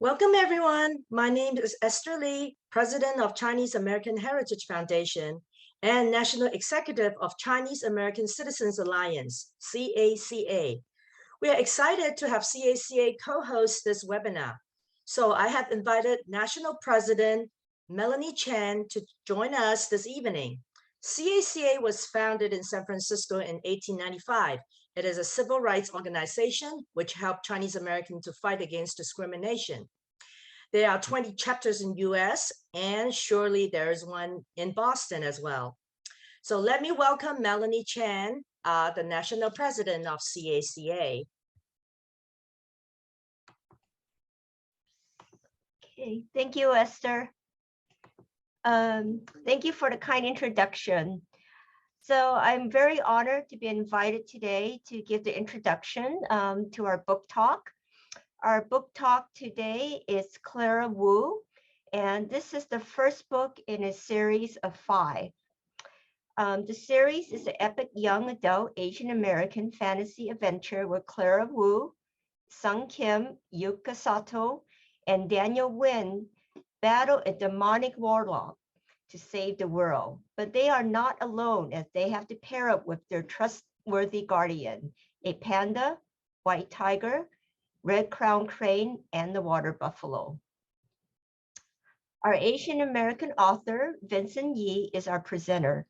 Welcome, everyone. My name is Esther Lee, President of Chinese American Heritage Foundation and National Executive of Chinese American Citizens Alliance, CACA. We are excited to have CACA co-host this webinar. So I have invited National President Melanie Chan to join us this evening. CACA was founded in San Francisco in 1895. It is a civil rights organization which helped Chinese Americans to fight against discrimination. There are 20 chapters in US, and surely there is one in Boston as well. So let me welcome Melanie Chan, the National President of CACA. Okay, thank you, Esther. Thank you for the kind introduction. So I'm very honored to be invited today to give the introduction to our book talk. Our book talk today is Clara Wu, and this is the first book in a series of 5. The series is an epic young adult Asian American fantasy adventure where Clara Wu, Sung Kim, Yuka Sato, and Daniel Wynn battle a demonic warlock to save the world. But they are not alone, as they have to pair up with their trustworthy guardian, a panda, white tiger, red crowned crane, and the water buffalo. Our Asian American author, Vincent Yi, is our presenter.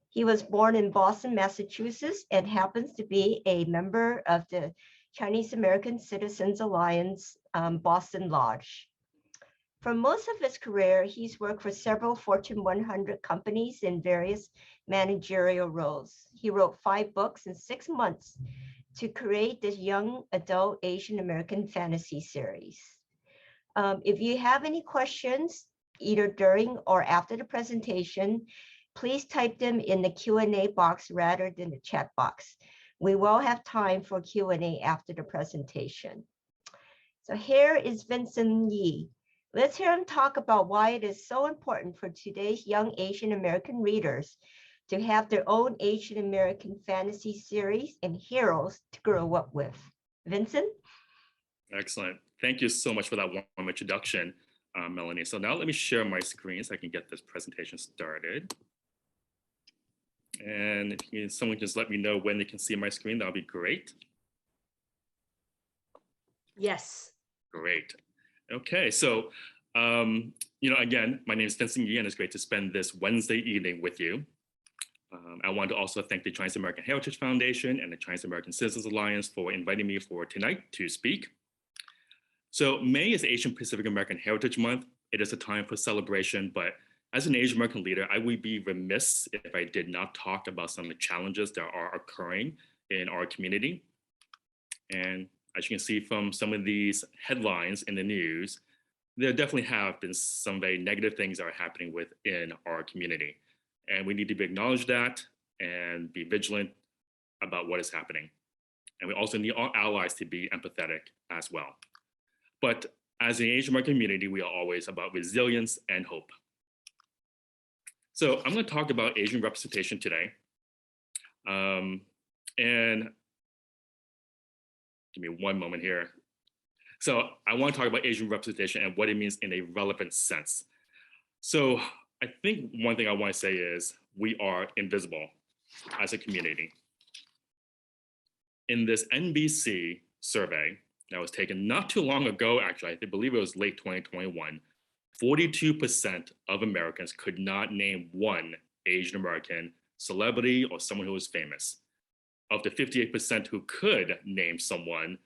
He was born in Boston, Massachusetts, and happens to be a member of the Chinese American Citizens Alliance Boston Lodge. For most of his career, he's worked for several Fortune 100 companies in various managerial roles. He wrote 5 books in 6 months to create this young adult Asian American fantasy series. If you have any questions, either during or after the presentation, please type them in the Q&A box rather than the chat box. We will have time for Q&A after the presentation. So here is Vincent Yi. Let's hear him talk about why it is so important for today's young Asian American readers to have their own Asian American fantasy series and heroes to grow up with. Vincent? Excellent. Thank you so much for that warm introduction, Melanie. So now let me share my screen so I can get this presentation started. And if someone just let me know when they can see my screen, that'll be great. Yes. Great. Okay, so, again, my name is Vincent Yi, and it's great to spend this Wednesday evening with you. I want to also thank the Chinese American Heritage Foundation and the Chinese American Citizens Alliance for inviting me for tonight to speak. So May is Asian Pacific American Heritage Month. It is a time for celebration, but as an Asian American leader, I would be remiss if I did not talk about some of the challenges that are occurring in our community. And as you can see from some of these headlines in the news, there definitely have been some very negative things that are happening within our community. And we need to acknowledge that and be vigilant about what is happening. And we also need our allies to be empathetic as well. But as an Asian American community, we are always about resilience and hope. So I'm going to talk about Asian representation today. And give me one moment here. So I want to talk about Asian representation and what it means in a relevant sense. So I think one thing I want to say is we are invisible as a community. In this NBC survey that was taken not too long ago, actually, I believe it was late 2021, 42% of Americans could not name one Asian American celebrity or someone who was famous. Of the 58% who could name someone,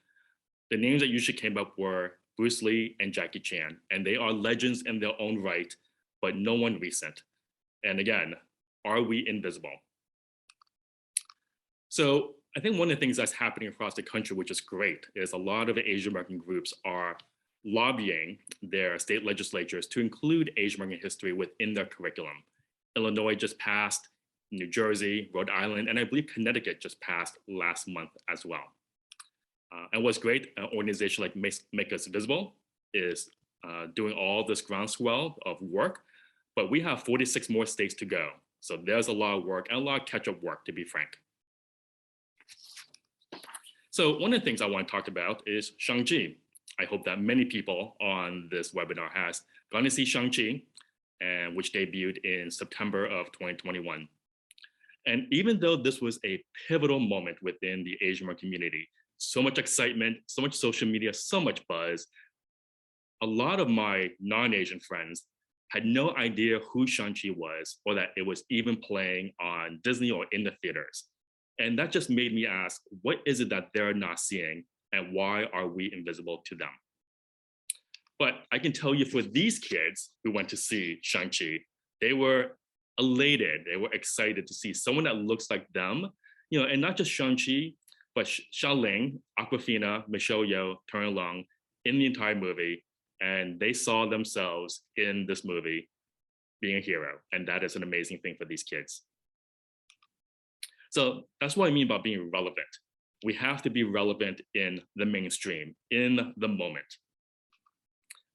the names that usually came up were Bruce Lee and Jackie Chan, and they are legends in their own right, but no one recent. And again, are we invisible? So I think one of the things that's happening across the country, which is great, is a lot of Asian American groups are lobbying their state legislatures to include Asian American history within their curriculum. Illinois just passed, New Jersey, Rhode Island, and I believe Connecticut just passed last month as well. And what's great, an organization like Make Us Visible is doing all this groundswell of work, but we have 46 more states to go. So there's a lot of work and a lot of catch-up work, to be frank. So one of the things I want to talk about is Shang-Chi. I hope that many people on this webinar has gone to see Shang-Chi, and which debuted in September of 2021. And even though this was a pivotal moment within the Asian American community, so much excitement, so much social media, so much buzz, a lot of my non-Asian friends had no idea who Shang-Chi was or that it was even playing on Disney or in the theaters. And that just made me ask, what is it that they're not seeing and why are we invisible to them? But I can tell you for these kids who went to see Shang-Chi, they were elated, they were excited to see someone that looks like them, and not just Shang-Chi, but Xiaoling, Awkwafina, Michelle Yeoh, Turner Long in the entire movie. And they saw themselves in this movie being a hero. And that is an amazing thing for these kids. So that's what I mean by being relevant. We have to be relevant in the mainstream, in the moment.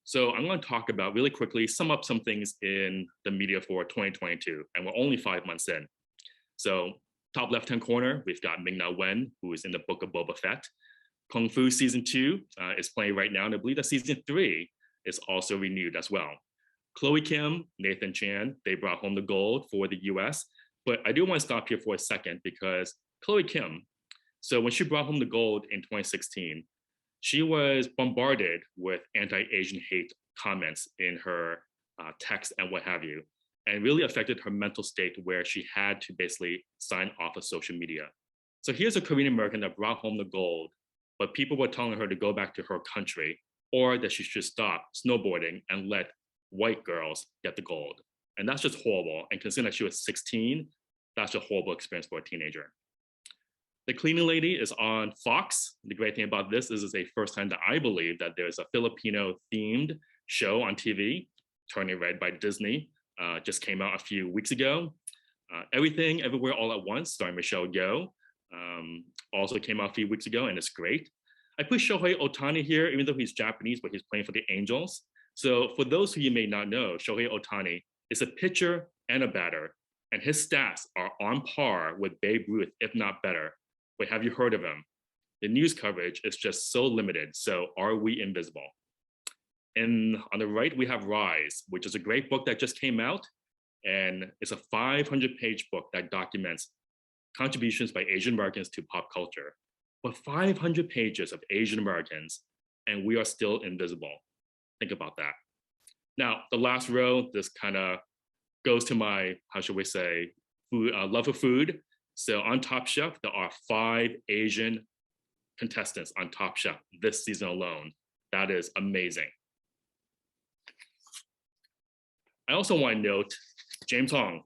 So I'm going to talk about really quickly, sum up some things in the media for 2022, and we're only 5 months in. So top left-hand corner, we've got Ming-Na Wen, who is in the Book of Boba Fett. Kung Fu season 2 is playing right now, and I believe that season 3 is also renewed as well. Chloe Kim, Nathan Chan, they brought home the gold for the US, but I do want to stop here for a second because Chloe Kim, so when she brought home the gold in 2016, she was bombarded with anti-Asian hate comments in her text and what have you, and really affected her mental state where she had to basically sign off of social media. So here's a Korean American that brought home the gold, but people were telling her to go back to her country or that she should stop snowboarding and let white girls get the gold. And that's just horrible. And considering that she was 16, that's a horrible experience for a teenager. The Cleaning Lady is on Fox. The great thing about this is a first time that I believe that there's a Filipino themed show on TV, Turning Red by Disney, just came out a few weeks ago. Everything, Everywhere, All at Once, starring Michelle Yeoh, also came out a few weeks ago, and it's great. I put Shohei Ohtani here, even though he's Japanese, but he's playing for the Angels. So for those who you may not know, Shohei Ohtani is a pitcher and a batter, and his stats are on par with Babe Ruth, if not better. But have you heard of him? The news coverage is just so limited. So are we invisible? And on the right, we have Rise, which is a great book that just came out. And it's a 500-page book that documents contributions by Asian Americans to pop culture. But 500 pages of Asian Americans, and we are still invisible. Think about that. Now, the last row, this kind of goes to my, how should we say, food, love of food. So on Top Chef, there are 5 Asian contestants on Top Chef this season alone. That is amazing. I also want to note James Hong.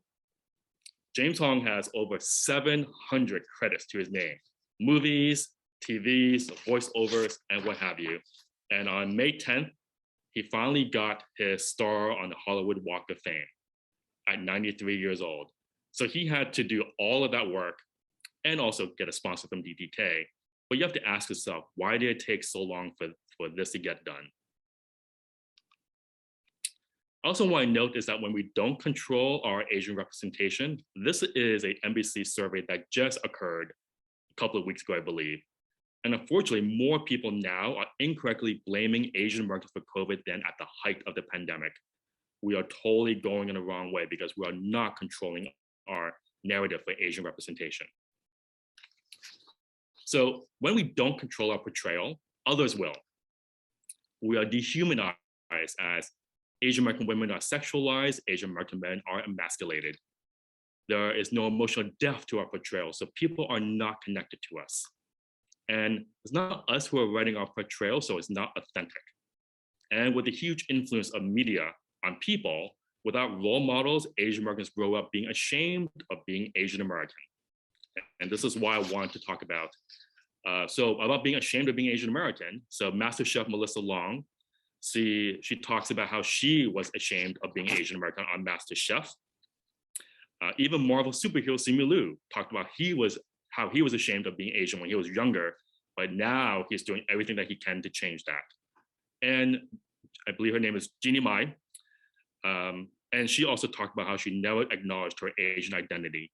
James Hong has over 700 credits to his name. Movies, TVs, voiceovers, and what have you. And on May 10th, he finally got his star on the Hollywood Walk of Fame at 93 years old. So he had to do all of that work and also get a sponsor from DDK. But you have to ask yourself, why did it take so long for this to get done? I also want to note is that when we don't control our Asian representation, this is a NBC survey that just occurred a couple of weeks ago, I believe. And unfortunately, more people now are incorrectly blaming Asian Americans for COVID than at the height of the pandemic. We are totally going in the wrong way because we are not controlling our narrative for Asian representation. So when we don't control our portrayal, others will. We are dehumanized as Asian American women are sexualized, Asian American men are emasculated. There is no emotional depth to our portrayal, so people are not connected to us. And it's not us who are writing our portrayal, so it's not authentic. And with the huge influence of media on people, without role models, Asian Americans grow up being ashamed of being Asian American. And this is why I wanted to talk about. So about being ashamed of being Asian American. So Master Chef Melissa Long, she talks about how she was ashamed of being Asian American on Master Chef. Even Marvel superhero Simu Liu talked about how he was ashamed of being Asian when he was younger, but now he's doing everything that he can to change that. And I believe her name is Jeannie Mai. And she also talked about how she never acknowledged her Asian identity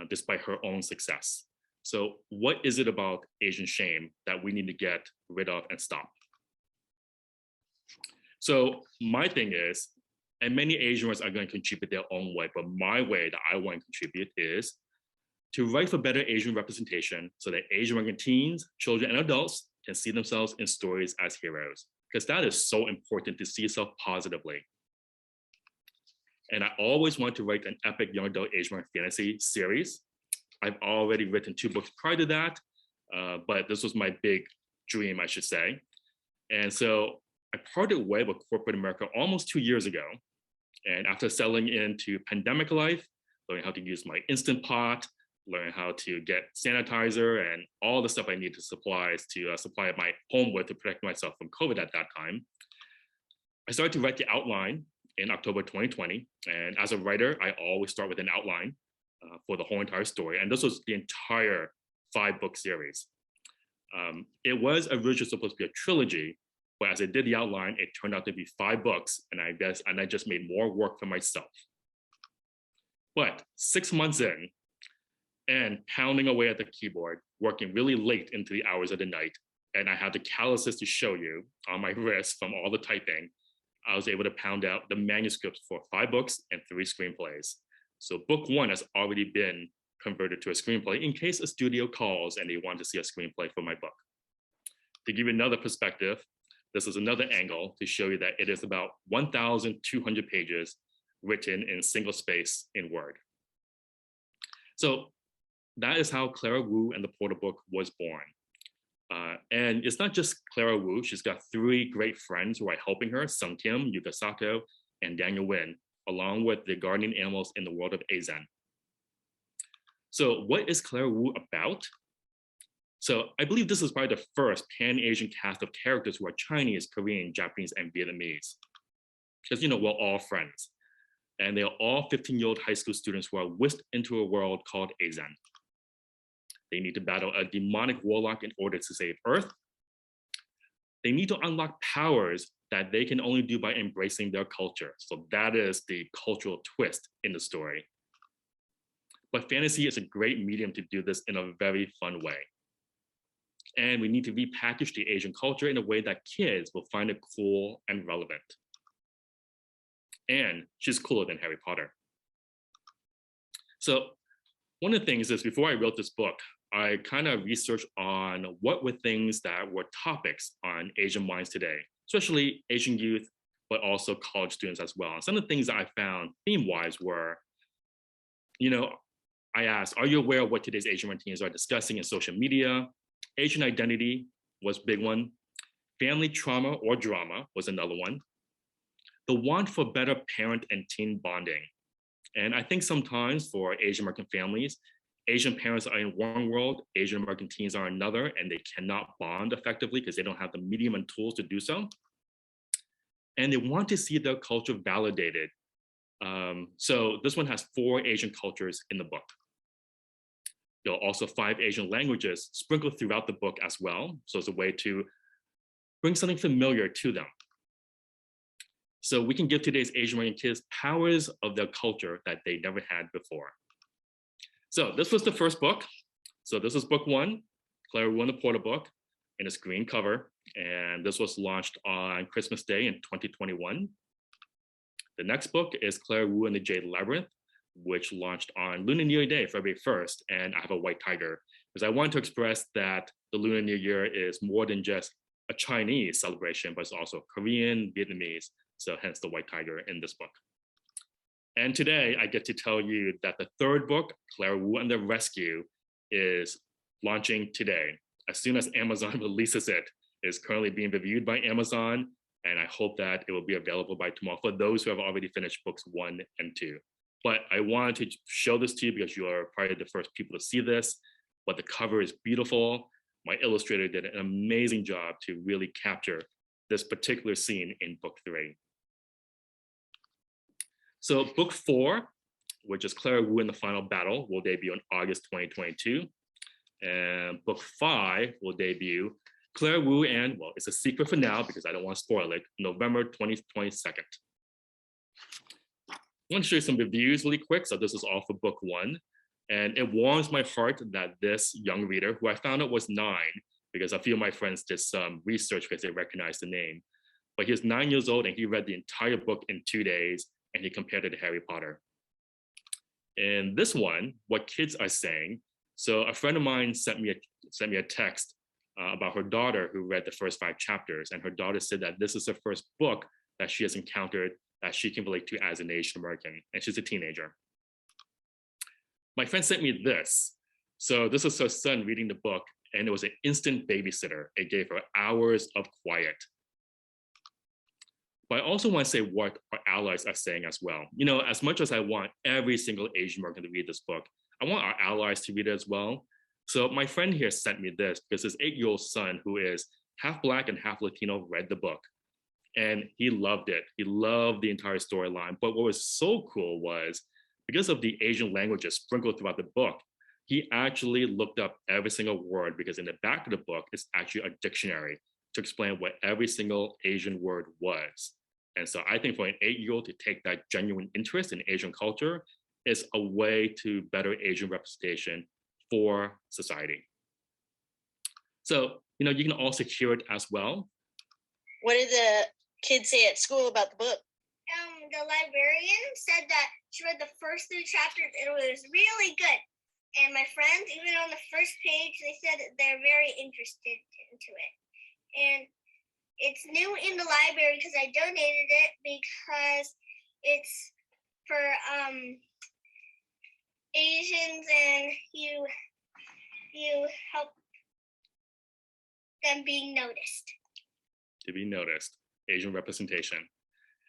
despite her own success. So what is it about Asian shame that we need to get rid of and stop? So my thing is, and many Asian writers are going to contribute their own way, but my way that I want to contribute is to write for better Asian representation so that Asian American teens, children, and adults can see themselves in stories as heroes, because that is so important to see yourself positively. And I always want to write an epic young adult Asian American fantasy series. I've already written 2 books prior to that, but this was my big dream, I should say. And so I parted way with corporate America almost 2 years ago. And after settling into pandemic life, learning how to use my Instant Pot, learning how to get sanitizer and all the stuff I need to supplies to supply my home with to protect myself from COVID at that time, I started to write the outline in October 2020. And as a writer, I always start with an outline for the whole entire story. And this was the entire 5-book series. It was originally supposed to be a trilogy, but as I did the outline, it turned out to be 5 books, and I just made more work for myself. But 6 months in, and pounding away at the keyboard, working really late into the hours of the night, and I had the calluses to show you on my wrist from all the typing, I was able to pound out the manuscripts for 5 books and 3 screenplays. So book 1 has already been converted to a screenplay in case a studio calls and they want to see a screenplay for my book. To give you another perspective, this is another angle to show you that it is about 1,200 pages written in single space in Word. So that is how Clara Wu and the Portal Book was born. And it's not just Clara Wu, she's got 3 great friends who are helping her, Sung Kim, Yuka Sato, and Daniel Win, along with the guardian animals in the world of Eizhen. So what is Clara Wu about? So I believe this is probably the first Pan-Asian cast of characters who are Chinese, Korean, Japanese, and Vietnamese. Because, you know, we're all friends. And they're all 15-year-old high school students who are whisked into a world called Eizhen. They need to battle a demonic warlock in order to save Earth. They need to unlock powers that they can only do by embracing their culture. So that is the cultural twist in the story. But fantasy is a great medium to do this in a very fun way. And we need to repackage the Asian culture in a way that kids will find it cool and relevant. And she's cooler than Harry Potter. So one of the things is, before I wrote this book, I kind of researched on what were things that were topics on Asian minds today, especially Asian youth, but also college students as well. And some of the things that I found theme-wise were, you know, I asked, are you aware of what today's Asian teens are discussing in social media? Asian identity was a big one. Family trauma or drama was another one. The want for better parent and teen bonding. And I think sometimes for Asian American families, Asian parents are in one world, Asian American teens are another, and they cannot bond effectively because they don't have the medium and tools to do so. And they want to see their culture validated. So this one has 4 Asian cultures in the book. There are also 5 Asian languages sprinkled throughout the book as well. So it's a way to bring something familiar to them. So we can give today's Asian American kids powers of their culture that they never had before. So this was the first book. So this is book 1, Clara Wu and the Portal Book, in its green cover. And this was launched on Christmas Day in 2021. The next book is Clara Wu and the Jade Labyrinth, which launched on Lunar New Year Day, February 1st. And I have a white tiger, because I want to express that the Lunar New Year is more than just a Chinese celebration, but it's also Korean, Vietnamese. So hence the white tiger in this book. And today I get to tell you that the 3rd book, Clara Wu and the Rescue, is launching today. As soon as Amazon releases it, it is currently being reviewed by Amazon. And I hope that it will be available by tomorrow for those who have already finished books 1 and 2. But I wanted to show this to you because you are probably the first people to see this. But the cover is beautiful. My illustrator did an amazing job to really capture this particular scene in book 3. So book 4, which is Clara Wu in the Final Battle, will debut in August 2022. And book 5 will debut Clara Wu and, well, it's a secret for now because I don't want to spoil it, November 2022. I want to show you some reviews really quick. So this is all for book 1. And it warms my heart that this young reader, who I found out was 9, because a few of my friends did some research because they recognized the name, but he was 9 years old and he read the entire book in 2 days and he compared it to Harry Potter. In this one, what kids are saying, so a friend of mine sent me a text about her daughter who read the first 5 chapters, and her daughter said that this is the first book that she has encountered that she can relate to as an Asian American, and she's a teenager. My friend sent me this. So this is her son reading the book, and it was an instant babysitter. It gave her hours of quiet. But I also want to say what our allies are saying as well. You know, as much as I want every single Asian American to read this book, I want our allies to read it as well. So my friend here sent me this because his 8-year-old son, who is half Black and half Latino, read the book. And he loved it. He loved the entire storyline. But what was so cool was, because of the Asian languages sprinkled throughout the book, he actually looked up every single word, because in the back of the book is actually a dictionary to explain what every single Asian word was. And so I think for an 8-year-old to take that genuine interest in Asian culture is a way to better Asian representation for society. So, you know, you can also hear it as well. What did the kids say at school about the book? The librarian said that she read the first 3 chapters and it was really good. And my friends, even on the first page, they said that they're very interested into it. And it's new in the library because I donated it, because it's for Asians, and you help them being noticed. To be noticed, Asian representation.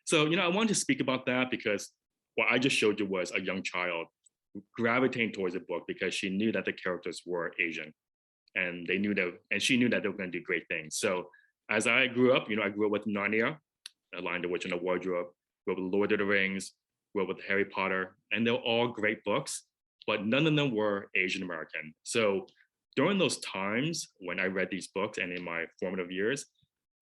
So, you know, I wanted to speak about that because what I just showed you was a young child gravitating towards the book because she knew that the characters were Asian, and they knew that, and she knew that they were going to do great things. So as I grew up, you know, I grew up with Narnia, A Lion, the Witch, and the Wardrobe, grew up with Lord of the Rings, grew up with Harry Potter, and they're all great books, but none of them were Asian American. So during those times when I read these books and in my formative years,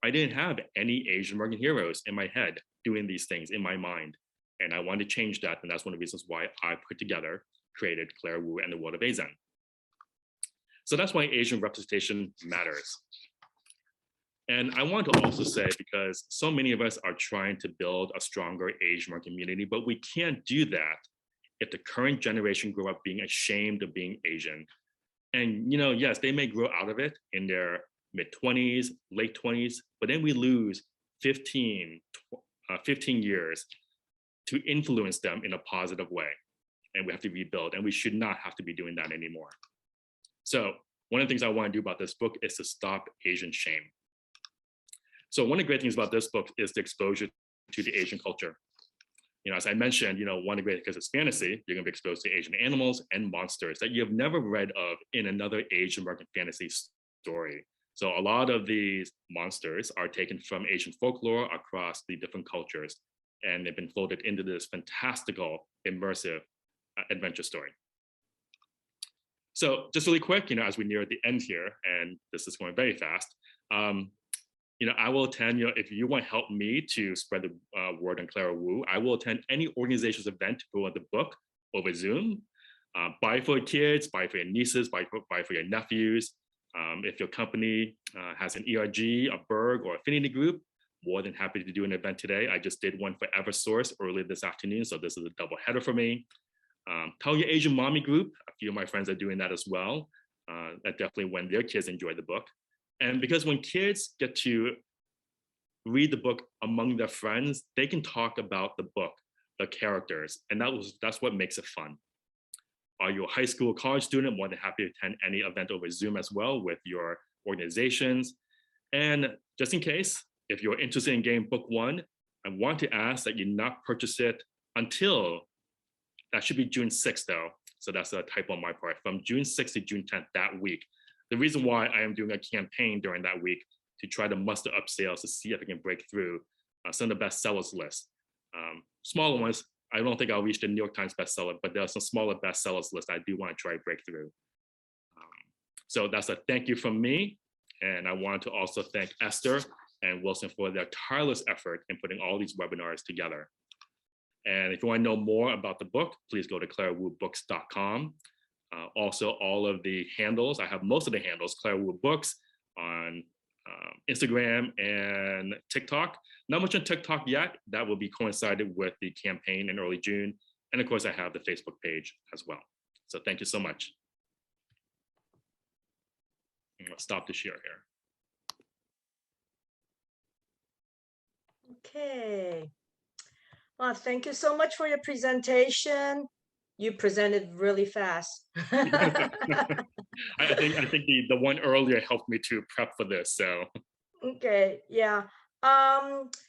I didn't have any Asian American heroes in my head doing these things in my mind. And I wanted to change that. And that's one of the reasons why I created Claire Wu and the World of Azen. So that's why Asian representation matters. And I want to also say, because so many of us are trying to build a stronger Asian American community, but we can't do that if the current generation grow up being ashamed of being Asian. And, you know, yes, they may grow out of it in their mid-20s, late 20s, but then we lose 15 years to influence them in a positive way. And we have to rebuild, and we should not have to be doing that anymore. So one of the things I want to do about this book is to stop Asian shame. So one of the great things about this book is the exposure to the Asian culture. You know, as I mentioned, you know, one of the great, because it's fantasy, you're going to be exposed to Asian animals and monsters that you have never read of in another Asian American fantasy story. So a lot of these monsters are taken from Asian folklore across the different cultures, and they've been folded into this fantastical, immersive adventure story. So just really quick, you know, as we near the end here, and this is going very fast, you know, I will attend, you know, if you want to help me to spread the word on Claire Wu, I will attend any organization's event to promote the book over Zoom. Buy for your kids, buy for your nieces, buy for your nephews. If your company has an ERG, a Berg, or affinity group, more than happy to do an event today. I just did one for Eversource earlier this afternoon, so this is a double header for me. Tell your Asian mommy group. A few of my friends are doing that as well. That definitely when their kids enjoy the book. And because when kids get to read the book among their friends, they can talk about the book, the characters, and that's what makes it fun. Are you a high school, college student? More than happy to attend any event over Zoom as well with your organizations. And just in case, if you're interested in getting book 1, I want to ask that you not purchase it until, that should be June 6th though. So that's a typo on my part, from June 6th to June 10th that week. The reason why I am doing a campaign during that week to try to muster up sales to see if I can break through some of the bestsellers list. Smaller ones, I don't think I'll reach the New York Times bestseller, but there are some smaller bestsellers lists I do want to try to break through. So that's a thank you from me. And I want to also thank Esther and Wilson for their tireless effort in putting all these webinars together. And if you want to know more about the book, please go to clairewubooks.com. Also, all of the handles, I have most of the handles, Claire Wu Books on Instagram and TikTok. Not much on TikTok yet. That will be coincided with the campaign in early June. And of course, I have the Facebook page as well. So thank you so much. I'll stop the share here. Okay. Well, thank you so much for your presentation. You presented really fast. I think the one earlier helped me to prep for this. So Okay, yeah.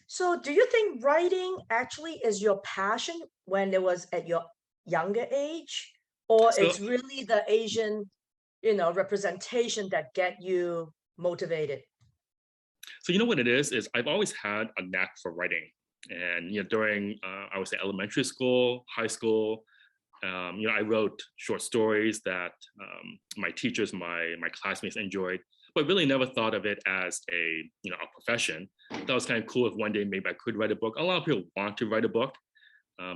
So do you think writing actually is your passion when it was at your younger age? Or So- it's really the Asian, representation that get you motivated? So you know what it is I've always had a knack for writing, and during I would say elementary school, high school, I wrote short stories that my teachers, my classmates enjoyed, but really never thought of it as a profession. That was kind of cool if one day maybe I could write a book. A lot of people want to write a book,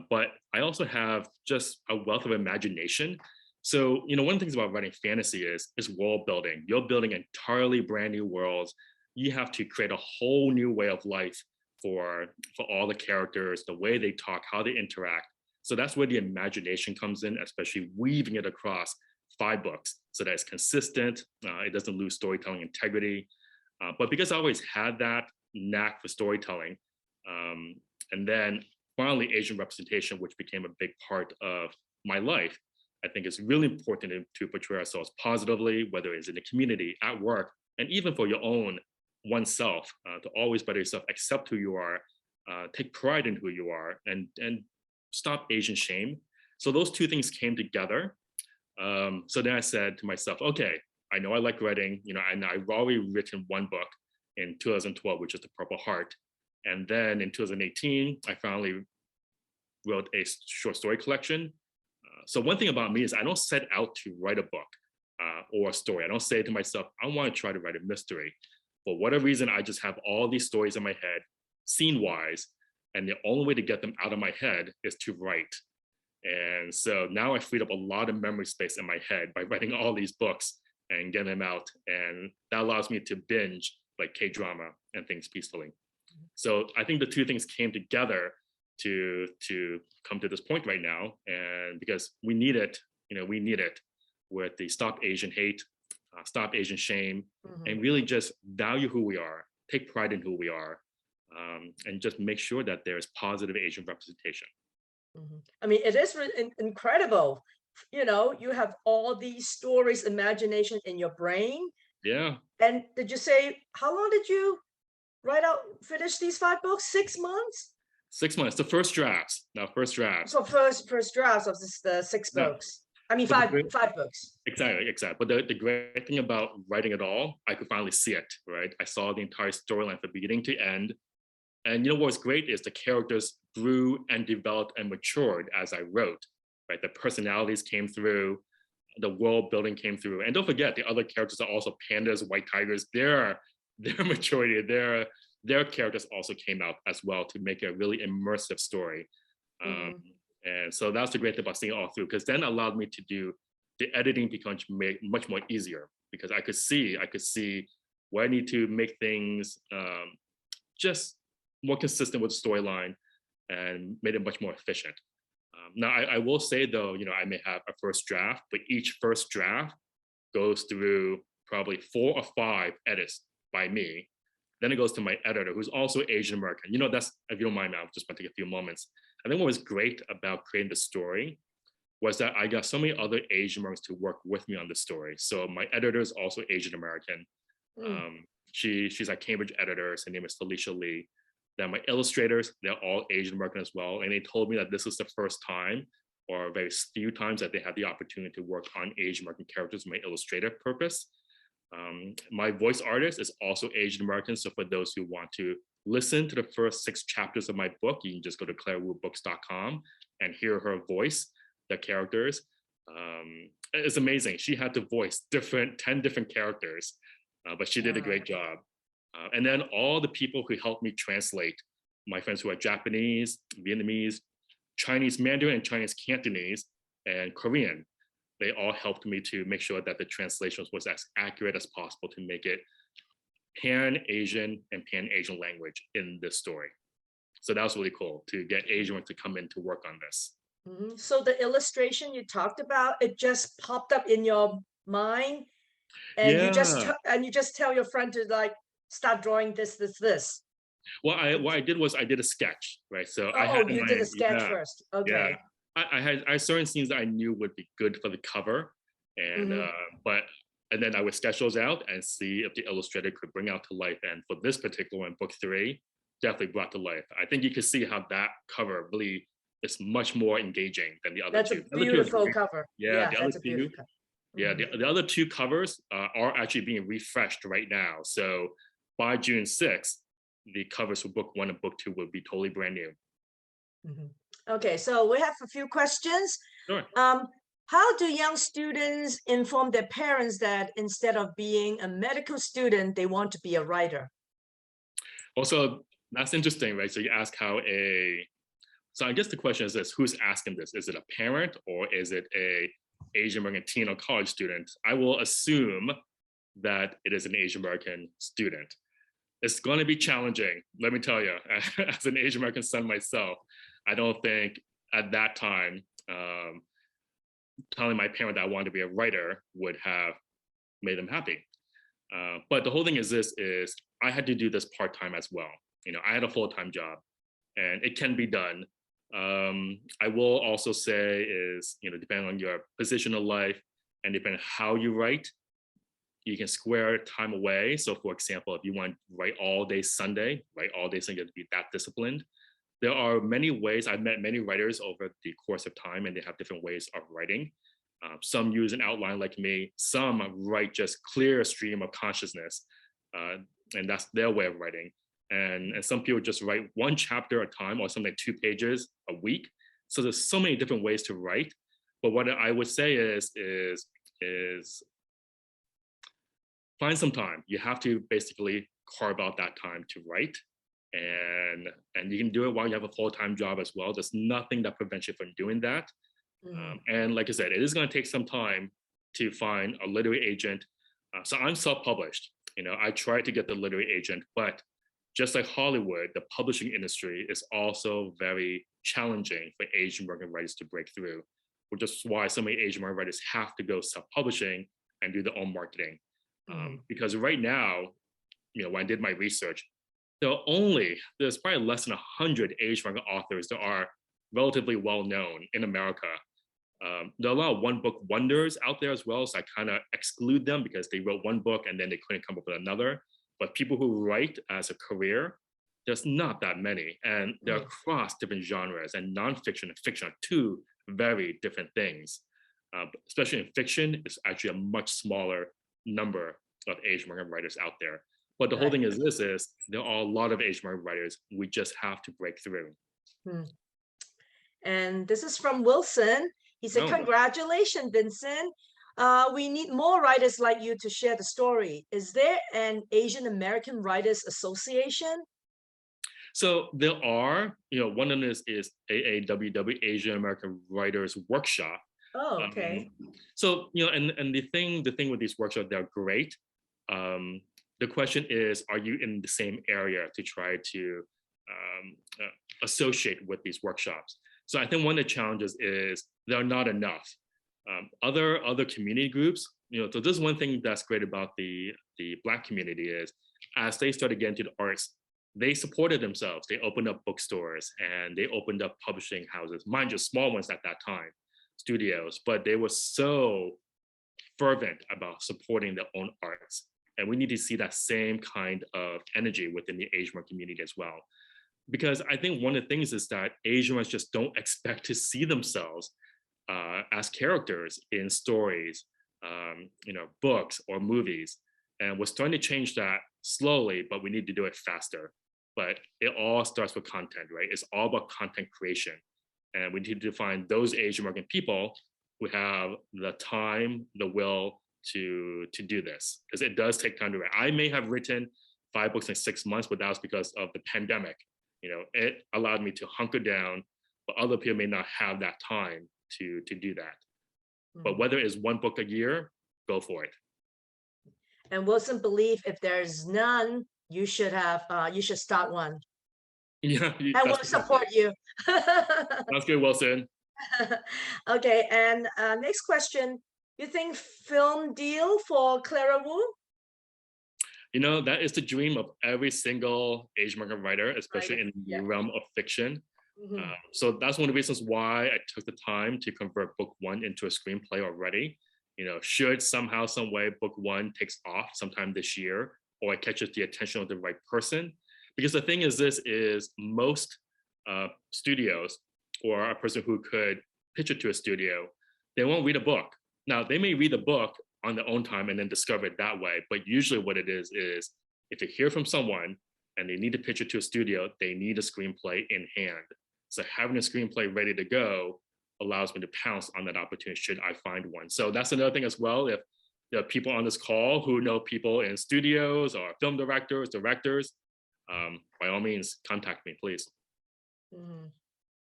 but I also have just a wealth of imagination. So one of the things about writing fantasy is world building. You're building entirely brand new worlds. You have to create a whole new way of life for all the characters, the way they talk, how they interact. So that's where the imagination comes in, especially weaving it across 5 books so that it's consistent. It doesn't lose storytelling integrity. But because I always had that knack for storytelling, and then finally Asian representation, which became a big part of my life, I think it's really important to portray ourselves positively, whether it's in the community, at work, and even for your own oneself, to always better yourself, accept who you are, take pride in who you are, and stop Asian shame. So those 2 things came together. So then I said to myself, okay, I know I like writing, and I've already written 1 book in 2012, which is The Purple Heart. And then in 2018, I finally wrote a short story collection. So one thing about me is I don't set out to write a book or a story. I don't say to myself, I want to try to write a mystery. For whatever reason, I just have all these stories in my head, scene-wise, and the only way to get them out of my head is to write. And so now I freed up a lot of memory space in my head by writing all these books and getting them out. And that allows me to binge like K-drama and things peacefully. So I think the 2 things came together to come to this point right now. And because we need it, we need it with the Stop Asian Hate, Stop Asian Shame, and really just value who we are, take pride in who we are, and just make sure that there's positive Asian representation. I mean, it is incredible. You have all these stories, imagination in your brain. Yeah. And did you say, how long did you finish these 5 books? 6 months? 6 months, the first drafts. First drafts. So first drafts of the 6 No. books. I mean, But 5 books. Exactly. But the great thing about writing it all, I could finally see it, right? I saw the entire storyline from beginning to end. And what's great is the characters grew and developed and matured as I wrote, right? The personalities came through, the world building came through. And don't forget, the other characters are also pandas, white tigers. Their maturity, their characters also came out as well to make a really immersive story. And so that's the great thing about seeing it all through, because then allowed me to do the editing becomes much more easier, because I could see where I need to make things just more consistent with the storyline and made it much more efficient. Now, I will say though, I may have a first draft, but each first draft goes through probably 4 or 5 edits by me. Then it goes to my editor, who's also Asian American. That's, if you don't mind, I'll just want to take a few moments. I think what was great about creating the story was that I got so many other Asian Americans to work with me on the story. So my editor is also Asian American. She's a Cambridge editor. Her name is Felicia Lee. Then my illustrators, they're all Asian American as well. And they told me that this is the first time, or very few times, that they had the opportunity to work on Asian American characters in my illustrative purpose. My voice artist is also Asian American. So for those who want to listen to the first 6 chapters of my book, you can just go to clairewubooks.com and hear her voice the characters. It's amazing. She had to voice 10 different characters, but she did a great job. And then all the people who helped me translate, my friends who are Japanese, Vietnamese, Chinese Mandarin, and Chinese Cantonese, and Korean, they all helped me to make sure that the translation was as accurate as possible to make it Pan-Asian and Pan-Asian language in this story. So that was really cool to get Asian to come in to work on this. So the illustration you talked about, it just popped up in your mind, and you just tell your friend to like start drawing this. Well, what I did was I did a sketch, right? So I Oh, had you did a sketch first. Okay. I had certain scenes that I knew would be good for the cover, and and then I would sketch those out and see if the illustrator could bring out to life. And for this particular one, book 3, definitely brought to life. I think you can see how that cover really is much more engaging than the other two. That's a beautiful cover. Yeah, the that's other a beautiful cover. Yeah, the other 2 covers are actually being refreshed right now. So by June 6th, the covers for book 1 and book 2 will be totally brand new. Okay, so we have a few questions. Sure. How do young students inform their parents that instead of being a medical student, they want to be a writer? Also, that's interesting, right? So you ask so I guess the question is this: who's asking this? Is it a parent or is it a Asian American teen or college student? I will assume that it is an Asian American student. It's going to be challenging, let me tell you. As an Asian American son myself, I don't think at that time telling my parent that I wanted to be a writer would have made them happy. But the whole thing is I had to do this part-time as well. I had a full-time job, and it can be done. I will also say depending on your position in life and depending on how you write, you can square time away. So for example, if you want to write all day Sunday, to be that disciplined. There are many ways. I've met many writers over the course of time, and they have different ways of writing. Some use an outline like me. Some write just clear stream of consciousness, and that's their way of writing. And some people just write 1 chapter at a time, or something like 2 pages a week. So there's so many different ways to write. But what I would say is find some time. You have to basically carve out that time to write. And you can do it while you have a full-time job as well. There's nothing that prevents you from doing that. And like I said, it is going to take some time to find a literary agent. So I'm self-published. I tried to get the literary agent, but just like Hollywood, the publishing industry is also very challenging for Asian American writers to break through, which is why so many Asian American writers have to go self-publishing and do their own marketing. Because right now, when I did my research, there's probably less than 100 Asian American authors that are relatively well known in America. There are a lot of one-book wonders out there as well, so I kind of exclude them because they wrote 1 book and then they couldn't come up with another. But people who write as a career, there's not that many, and they're across different genres. And nonfiction and fiction are 2 very different things. Especially in fiction, it's actually a much smaller number of Asian American writers out there. But the whole thing is there are a lot of Asian American writers. We just have to break through. And this is from Wilson. He said, congratulations, Vincent. We need more writers like you to share the story. Is there an Asian American Writers Association? So there are, one of them is AAWW, Asian American Writers Workshop. Oh, okay. So, and the thing with these workshops, they're great. The question is, are you in the same area to try to associate with these workshops? So I think one of the challenges is there are not enough. Other community groups, so this is one thing that's great about the Black community is as they started getting into the arts, they supported themselves. They opened up bookstores and they opened up publishing houses, mind you, small ones at that time, studios, but they were so fervent about supporting their own arts. And we need to see that same kind of energy within the Asian community as well. Because I think one of the things is that Asians just don't expect to see themselves as characters in stories, books or movies. And we're starting to change that slowly, but we need to do it faster. But it all starts with content, right? It's all about content creation. And we need to find those Asian American people who have the time, the will to do this, because it does take time to write. I may have written 5 books in 6 months, but that was because of the pandemic. It allowed me to hunker down, but other people may not have that time to do that. But whether it's 1 book a year, go for it. And Wilson believe if there's none, you should start one. Yeah, And that's we'll good. support you. Sounds good, Wilson. Okay, and next question. You think film deal for Clara Wu? You know, that is the dream of every single Asian American writer, especially in the Yeah. realm of fiction. Mhm. So that's one of the reasons why I took the time to convert book one into a screenplay already. You know, should somehow, some way, book one takes off sometime this year, or it catches the attention of the right person. Because the thing is, this is most studios or a person who could pitch it to a studio, they won't read a book. Now, they may read a book on their own time and then discover it that way. But usually what it is if they hear from someone and they need to pitch it to a studio, they need a screenplay in hand. So having a screenplay ready to go allows me to pounce on that opportunity should I find one. So that's another thing as well. If there are people on this call who know people in studios or film directors, by all means, contact me, please. Mhm.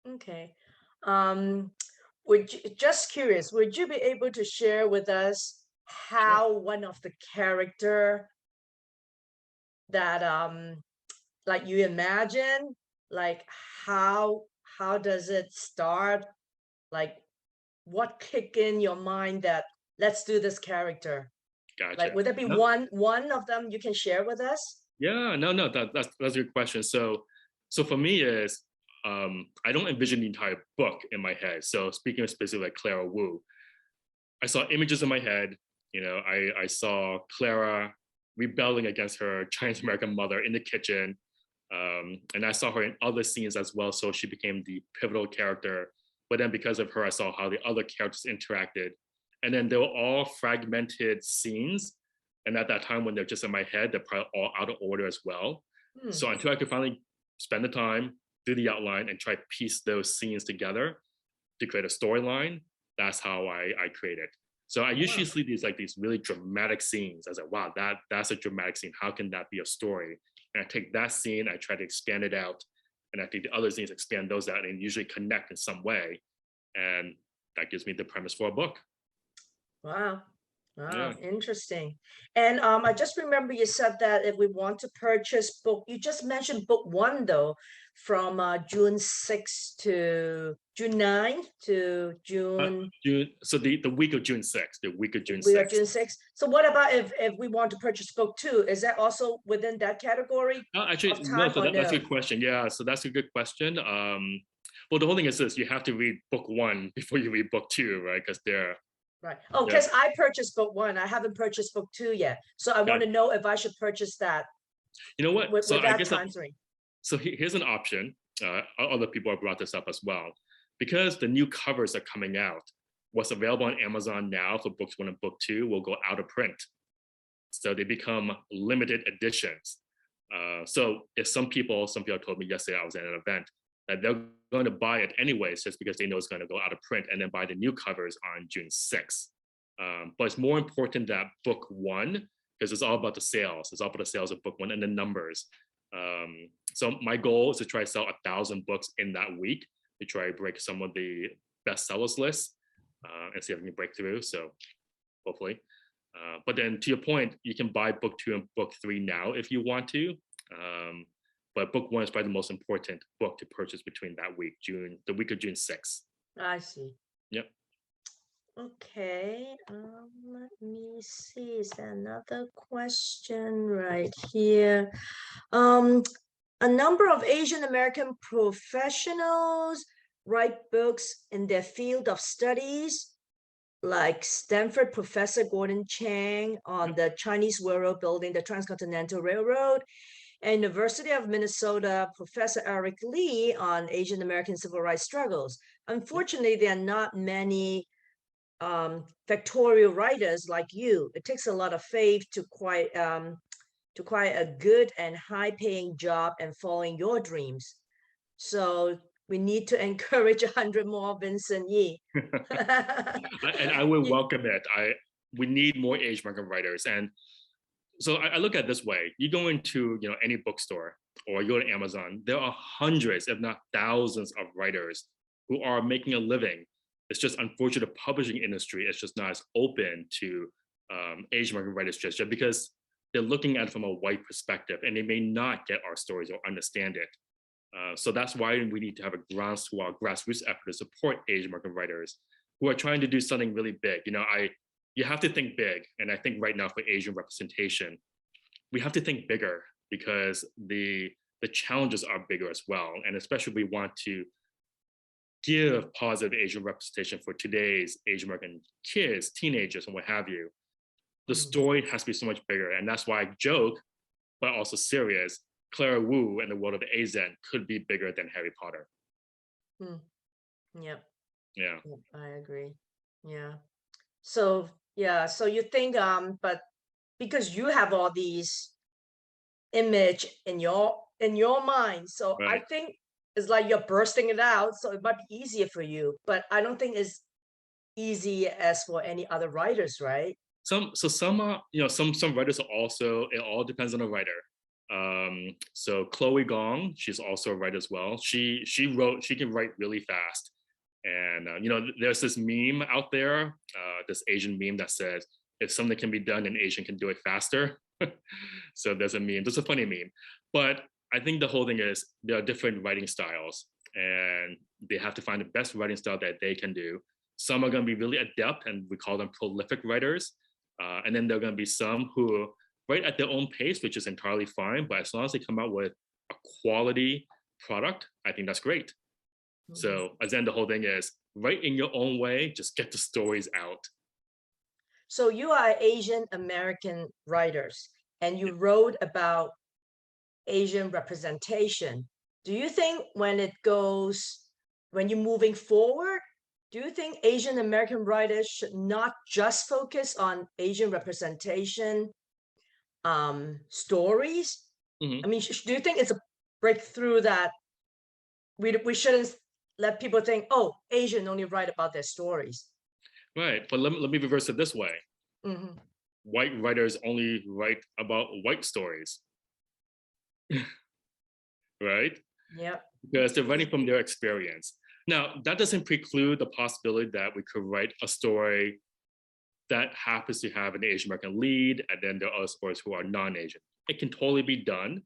Okay. Just curious, would you be able to share with us how one of the character that like you imagine, like how does it start? Like what kick in your mind that let's do this character? Gotcha. Like would there be No. one of them you can share with us? Yeah, no, that's a good question. So for me is I don't envision the entire book in my head. So speaking of specifically like Clara Wu, I saw images in my head. You know, I saw Clara rebelling against her Chinese American mother in the kitchen. And I saw her in other scenes as well. So she became the pivotal character. But then because of her, I saw how the other characters interacted. And then they were all fragmented scenes. And at that time, when they're just in my head, they're probably all out of order as well. Hmm. So until I could finally spend the time, do the outline, and try to piece those scenes together to create a storyline, that's how I create it. So I usually see these really dramatic scenes. I was like, wow, that's a dramatic scene. How can that be a story? And I take that scene, I try to expand it out, and I think the other scenes expand those out and usually connect in some way. And that gives me the premise for a book. Wow. Wow, Yeah. interesting. And I just remember you said that if we want to purchase book, you just mentioned book one though, from June 6th to June 9th to June. So the week of June 6th, the week of June We are 6th. June 6th. So what about if we want to purchase book two? Is that also within that category? Actually, of no, time so or that's a no? good question. Yeah, so that's a good question. Well, the whole thing is this, you have to read book one before you read book two, right? Because they're Right. Oh, because I purchased book one. I haven't purchased book two yet. So I want to know if I should purchase that you know what? with So I that guess time frame. so here's an option. Other people have brought this up as well. Because the new covers are coming out, what's available on Amazon now for books one and book two will go out of print. So they become limited editions. So if some people told me yesterday I was at an event that they're going to buy it anyways, just because they know it's going to go out of print and then buy the new covers on June 6th. But it's more important that book one, because it's all about the sales. It's all about the sales of book one and the numbers. So my goal is to try to sell 1,000 books in that week to try to break some of the bestsellers lists and see if we can break through. So hopefully. But then to your point, you can buy book two and book three now if you want to. But book one is probably the most important book to purchase between that week, the week of June 6th. I see. Yep. Okay, let me see. Is there another question right here? A number of Asian American professionals write books in their field of studies, like Stanford Professor Gordon Chang on the Chinese World building the Transcontinental Railroad, and University of Minnesota Professor Eric Lee on Asian American civil rights struggles. Unfortunately, there are not many factorial writers like you. It takes a lot of faith to quite a good and high-paying job and following your dreams. So we need to encourage 100 more Vincent Yi. And I would welcome it. We need more Asian American writers. And so I look at it this way. You go into any bookstore or you go to Amazon, there are hundreds, if not thousands of writers who are making a living. It's just unfortunate the publishing industry is just not as open to Asian American writers just yet because they're looking at it from a white perspective, and they may not get our stories or understand it. So that's why we need to have a groundswell, grassroots effort to support Asian American writers who are trying to do something really big. You have to think big, and I think right now for Asian representation, we have to think bigger because the challenges are bigger as well, and especially we want to give positive Asian representation for today's Asian American kids, teenagers, and what have you. The story has to be so much bigger, and that's why I joke, but also serious. Clara Wu and the world of Azen could be bigger than Harry Potter. Yep. Yeah. Yep, I agree. Yeah. So so you think but because you have all these image in your mind, so I Right. think it's like you're bursting it out, so it might be easier for you, but I don't think it's easy as for any other writers, right? Some writers are also, it all depends on the writer. So Chloe Gong, she's also a writer as well. She can write really fast. And there's this meme out there, this Asian meme that says, if something can be done, an Asian can do it faster. So there's a meme, there's a funny meme. But I think the whole thing is there are different writing styles, and they have to find the best writing style that they can do. Some are going to be really adept, and we call them prolific writers. And then there are going to be some who write at their own pace, which is entirely fine. But as long as they come out with a quality product, I think that's great. So then the whole thing is write in your own way, just get the stories out. So you are Asian American writers, and you wrote about Asian representation. Do you think when you're moving forward, do you think Asian American writers should not just focus on Asian representation stories? I mean, do you think it's a breakthrough that we shouldn't let people think, oh, Asian only write about their stories? Right, but let me reverse it this way. White writers only write about white stories. Right? Yep. Because they're writing from their experience. Now, that doesn't preclude the possibility that we could write a story that happens to have an Asian American lead, and then there are other stories who are non-Asian. It can totally be done.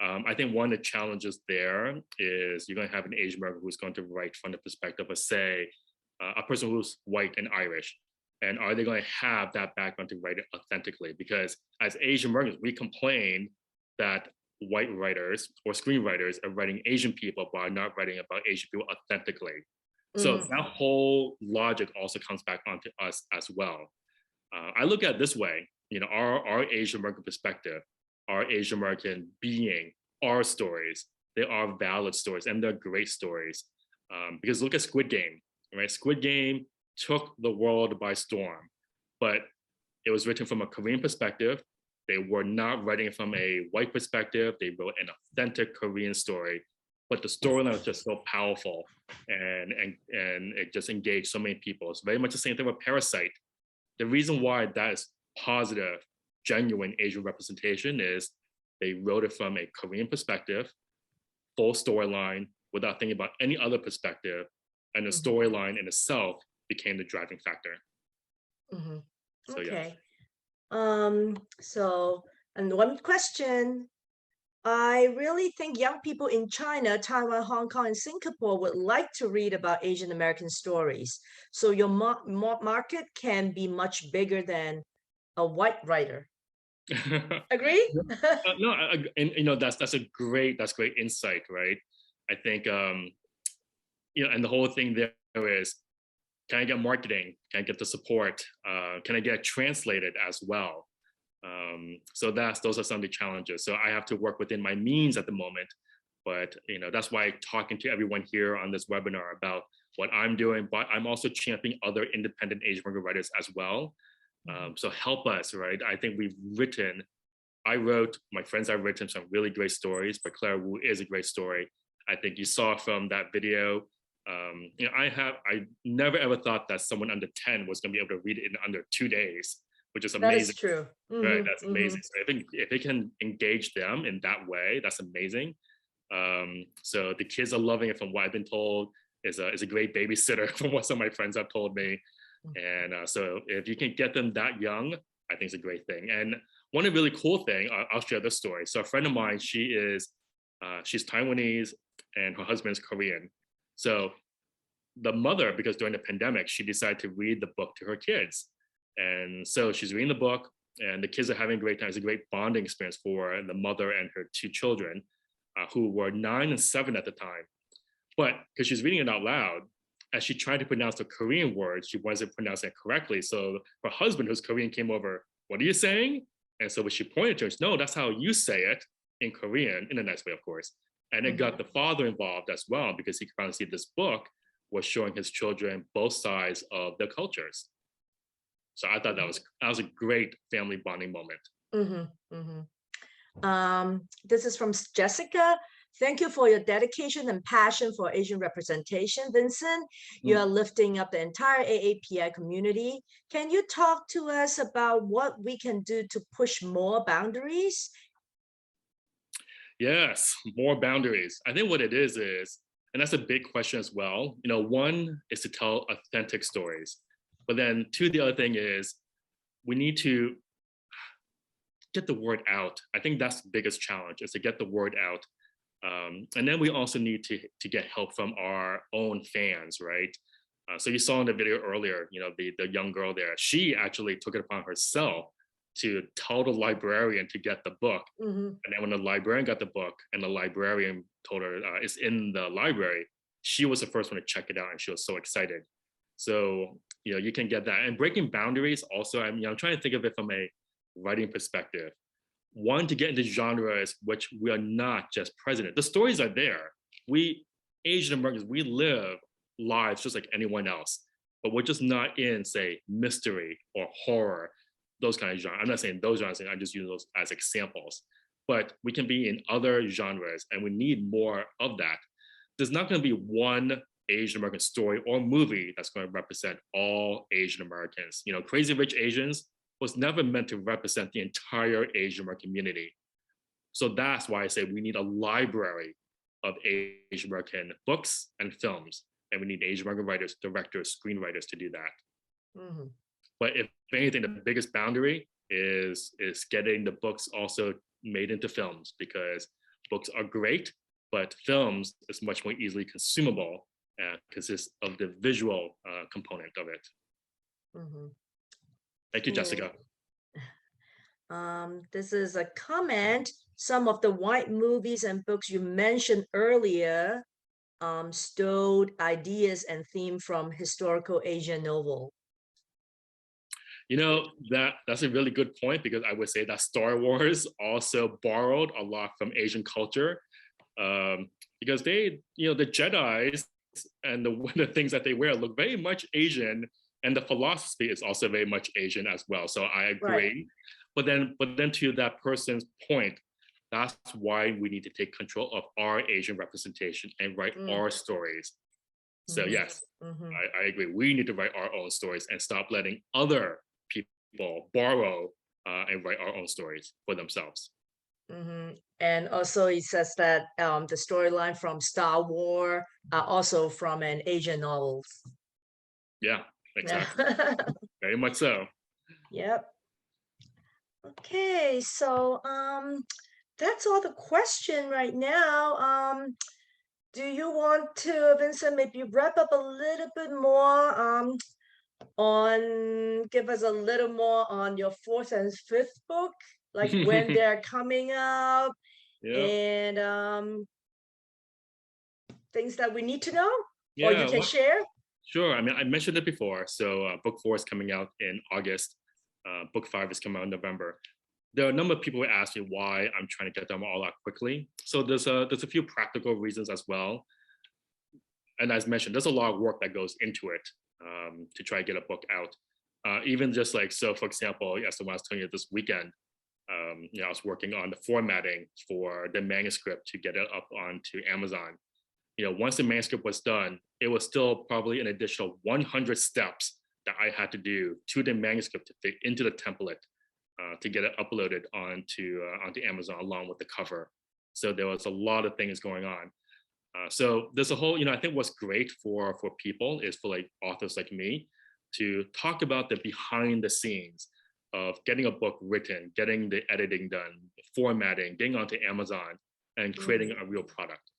I think one of the challenges there is you're going to have an Asian American who's going to write from the perspective of, say, a person who's white and Irish. And are they going to have that background to write it authentically? Because as Asian Americans, we complain that white writers or screenwriters are writing Asian people, but are not writing about Asian people authentically. So that whole logic also comes back onto us as well. I look at it this way, our Asian American perspective, our Asian American being, our stories, they are valid stories, and they're great stories. Because look at Squid Game, right? Squid Game took the world by storm, but it was written from a Korean perspective. They were not writing from a white perspective. They wrote an authentic Korean story, but the storyline was just so powerful, and it just engaged so many people. It's very much the same thing with Parasite. The reason why that is positive, genuine Asian representation is they wrote it from a Korean perspective, full storyline, without thinking about any other perspective, and the storyline in itself became the driving factor. So, Okay. yeah. And one question, I really think young people in China, Taiwan, Hong Kong, and Singapore would like to read about Asian American stories. So your market can be much bigger than a white writer. Agree? No, and that's great insight, right? I think and the whole thing there is, can I get marketing? Can I get the support? Can I get it translated as well? So those are some of the challenges. So I have to work within my means at the moment, but that's why talking to everyone here on this webinar about what I'm doing, but I'm also championing other independent Asian American writers as well. So help us, right? I think my friends have written some really great stories, but Clara Wu is a great story. I think you saw from that video, I never ever thought that someone under 10 was going to be able to read it in under 2 days, which is amazing. That is true. Right, that's amazing. So I think if it can engage them in that way, that's amazing. So the kids are loving it from what I've been told. Is a great babysitter from what some of my friends have told me. And so if you can get them that young, I think it's a great thing. And one really cool thing, I'll share this story. So a friend of mine, she's Taiwanese and her husband is Korean. So the mother, because during the pandemic, she decided to read the book to her kids. And so she's reading the book and the kids are having a great time. It's a great bonding experience for the mother and her two children, who were 9 and 7 at the time. But because she's reading it out loud, as she tried to pronounce the Korean words, she wasn't pronouncing it correctly. So her husband, who's Korean, came over, "What are you saying?" And so when she pointed to her, she said, "No, that's how you say it in Korean," in a nice way, of course. And it got the father involved as well, because he could finally see this book was showing his children both sides of their cultures. So I thought that was a great family bonding moment. This is from Jessica. Thank you for your dedication and passion for Asian representation, Vincent. You are lifting up the entire AAPI community. Can you talk to us about what we can do to push more boundaries? Yes, more boundaries. I think what it is, and that's a big question as well. One is to tell authentic stories, but then two, the other thing is we need to get the word out. I think that's the biggest challenge, is to get the word out. And then we also need to get help from our own fans, right? So you saw in the video earlier, the young girl there, she actually took it upon herself to tell the librarian to get the book. And then when the librarian got the book and the librarian told her it's in the library, she was the first one to check it out and she was so excited. So, you can get that. And breaking boundaries also, I'm trying to think of it from a writing perspective. One, to get into genres which we are not just present in. The stories are there. We, Asian Americans, we live lives just like anyone else, but we're just not in, say, mystery or horror, those kind of genres. I'm not saying those genres, I just use those as examples, but we can be in other genres and we need more of that. There's not going to be one Asian American story or movie that's going to represent all Asian Americans. Crazy Rich Asians was never meant to represent the entire Asian American community. So that's why I say we need a library of Asian American books and films, and we need Asian American writers, directors, screenwriters to do that. But if anything, the biggest boundary is getting the books also made into films, because books are great, but films is much more easily consumable because of the visual component of it. Thank you, Jessica. This is a comment. Some of the white movies and books you mentioned earlier stole ideas and theme from historical Asian novel. That's a really good point, because I would say that Star Wars also borrowed a lot from Asian culture, because they, the Jedis and the things that they wear look very much Asian, and the philosophy is also very much Asian as well. So I agree. Right. But then to that person's point, that's why we need to take control of our Asian representation and write our stories. So yes, I agree. We need to write our own stories and stop letting other people borrow and write our own stories for themselves. And also it says that the storyline from Star Wars are also from an Asian novel. Yeah, exactly. Very much so. Yep. Okay, so that's all the question right now. Do you want to, Vincent, maybe wrap up a little bit more give us a little more on your 4th and 5th book, like when they're coming up, and things that we need to know, or you can share? Sure. I mean, I mentioned it before. So book 4 is coming out in August. Book 5 is coming out in November. There are a number of people who ask me why I'm trying to get them all out quickly. So there's a few practical reasons as well. And as mentioned, there's a lot of work that goes into it to try to get a book out. Even just like, so for example, as the one I was telling you this weekend, I was working on the formatting for the manuscript to get it up onto Amazon. Once the manuscript was done, it was still probably an additional 100 steps that I had to do to the manuscript to fit into the template to get it uploaded onto Amazon along with the cover. So there was a lot of things going on. So there's a whole, I think what's great for people is for like authors like me to talk about the behind the scenes of getting a book written, getting the editing done, formatting, getting onto Amazon, and creating a real product.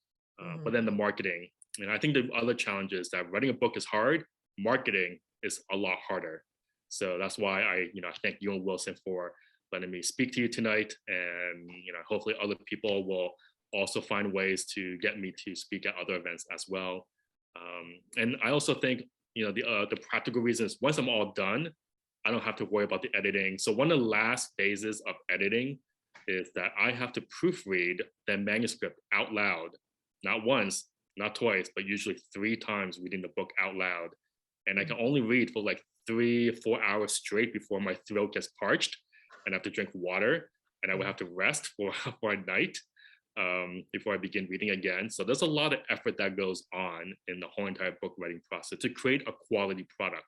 But then the marketing, and I think the other challenge is that writing a book is hard, marketing is a lot harder. So that's why I thank you and Wilson for letting me speak to you tonight, and hopefully other people will also find ways to get me to speak at other events as well. And I also think the practical reasons, once I'm all done, I don't have to worry about the editing. So one of the last phases of editing is that I have to proofread the manuscript out loud, not once, not twice, but usually 3 times reading the book out loud. And I can only read for like 3 or 4 hours straight before my throat gets parched and I have to drink water, and I will have to rest for a night before I begin reading again. So there's a lot of effort that goes on in the whole entire book writing process to create a quality product.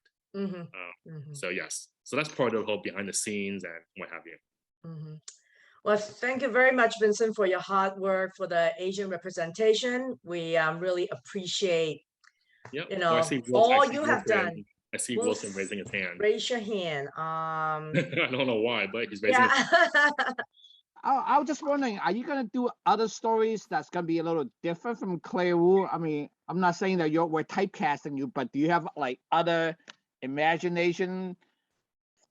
So yes, so that's part of the whole behind the scenes and what have you. Well, thank you very much, Vincent, for your hard work for the Asian representation. We really appreciate all you have done. I see Wilson raising his hand. Raise your hand. I don't know why, but he's raising his hand. I was just wondering, are you going to do other stories that's going to be a little different from Claire Wu? I mean, I'm not saying that we're typecasting you, but do you have like other imagination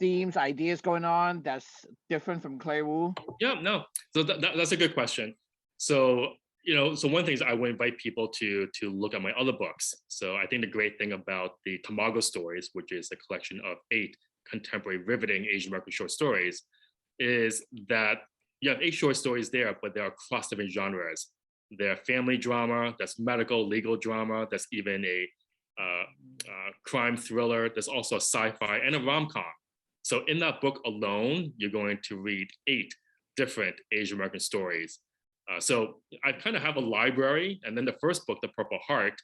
themes, ideas going on that's different from Claire Wu? Yeah, no. So that's a good question. So so one thing is I would invite people to look at my other books. So I think the great thing about the Tamago Stories, which is a collection of 8 contemporary riveting Asian American short stories, is that you have 8 short stories there, but they are across different genres. They're family drama, that's medical, legal drama, that's even a crime thriller, there's also a sci-fi and a rom-com. So in that book alone, you're going to read 8 different Asian American stories. So I kind of have a library, and then the first book, The Purple Heart,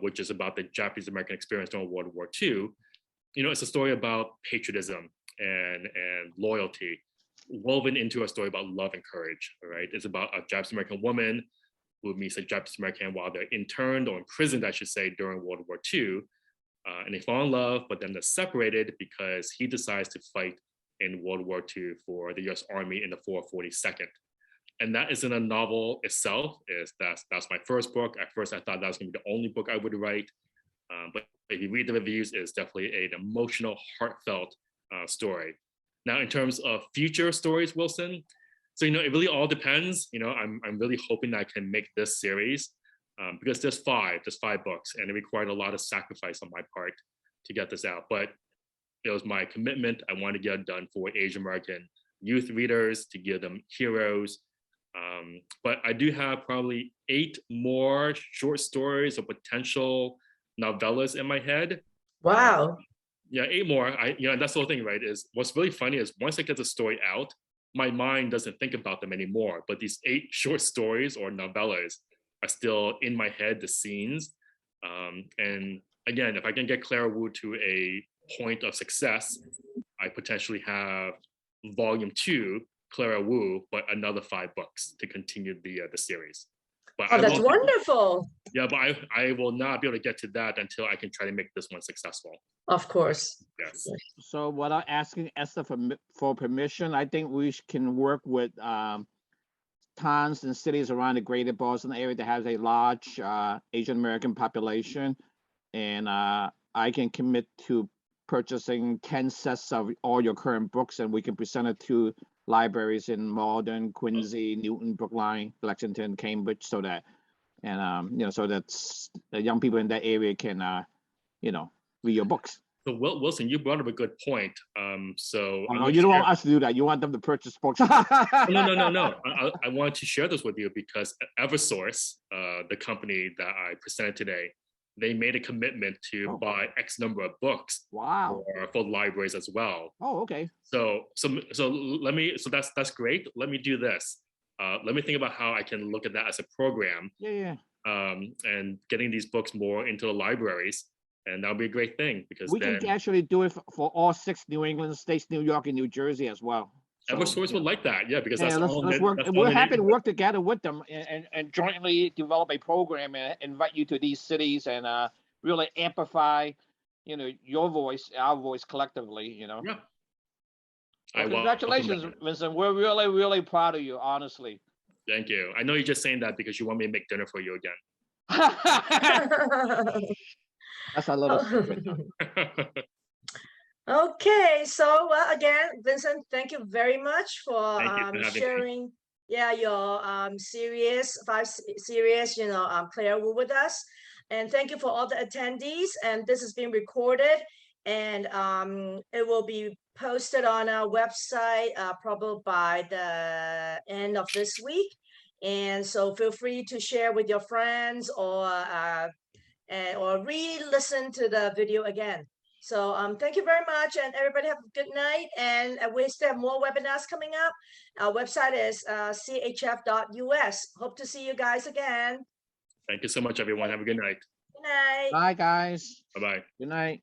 which is about the Japanese American experience during World War II, it's a story about patriotism and loyalty, woven into a story about love and courage, right? It's about a Japanese American woman who meets a Japanese American while they're interned or imprisoned, I should say, during World War II. And they fall in love, but then they're separated because he decides to fight in World War II for the US Army in the 442nd. And that isn't a novel itself. That's my first book. At first, I thought that was going to be the only book I would write. But if you read the reviews, it's definitely an emotional, heartfelt story. Now, in terms of future stories, Wilson, so it really all depends. I'm really hoping that I can make this series because there's 5 books, and it required a lot of sacrifice on my part to get this out. But it was my commitment. I wanted to get it done for Asian American youth readers, to give them heroes. But I do have probably 8 more short stories or potential novellas in my head. Wow. Yeah, 8 more. That's the whole thing, right? Is what's really funny is once I get the story out, my mind doesn't think about them anymore. But these 8 short stories or novellas are still in my head, the scenes. And again, if I can get Claire Wu to a point of success, I potentially have volume 2, Clara Wu, but another 5 books to continue the series. But that's wonderful. Yeah, but I will not be able to get to that until I can try to make this one successful. Of course. Yes. So without asking Esther for permission, I think we can work with towns and cities around the greater Boston area that has a large Asian American population. And I can commit to purchasing 10 sets of all your current books, and we can present it to libraries in Malden, Quincy, Newton, Brookline, Lexington, Cambridge, so that so that the young people in that area can read your books. So Wilson, you brought up a good point. So you don't want us to do that. You want them to purchase books. No. I wanted to share this with you because Eversource, the company that I presented today, they made a commitment to buy X number of books. Wow. For libraries as well. Oh, okay. So that's great. Let me do this. Let me think about how I can look at that as a program. Yeah. And getting these books more into the libraries, and that'll be a great thing because we can actually do it for all 6 New England states, New York and New Jersey as well. So, Eversource would like that, because that's let's all. Work. We're happy to work together with them and jointly develop a program and invite you to these cities and really amplify, your voice, our voice collectively. Yeah. I Well, welcome congratulations, that. Vincent. We're really, really proud of you, honestly. Thank you. I know you're just saying that because you want me to make dinner for you again. That's a little secret. Okay, so again, Vincent, thank you very much for Thank you for having me. sharing, your series, series, Claire Wu with us. And thank you for all the attendees. And this is being recorded, and it will be posted on our website probably by the end of this week. And so feel free to share with your friends or re-listen to the video again. So thank you very much, and everybody have a good night. And we still have more webinars coming up. Our website is chf.us. Hope to see you guys again. Thank you so much, everyone. Have a good night. Good night. Bye, guys. Bye-bye. Good night.